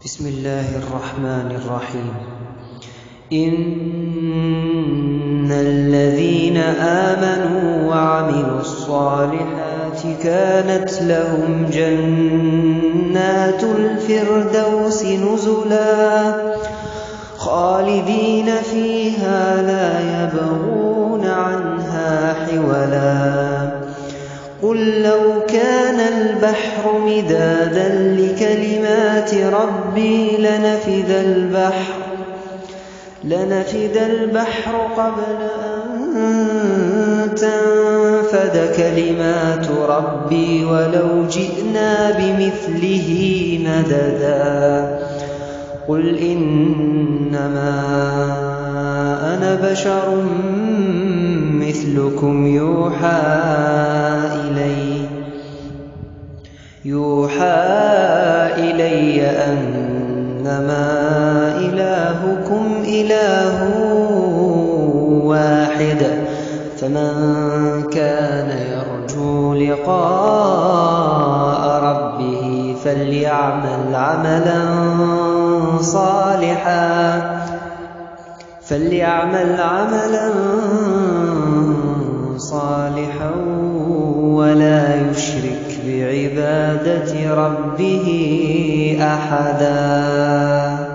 بسم الله الرحمن الرحيم. إن الذين آمنوا وعملوا الصالحات كانت لهم جنات الفردوس نزلا خالدين فيها لا يبغون عنها حولا. قل لو كان البحر مدادا لكلمات ربي لنفد البحر قبل أن تنفد كلمات ربي ولو جئنا بمثله مددا. قل إنما أنا بشر مثلكم يوحى إلي أنما إلهكم إله واحد، فمن كان يرجو لقاء ربه فليعمل عملا صالحا ولا يشرك بعبادة ربه أحدا.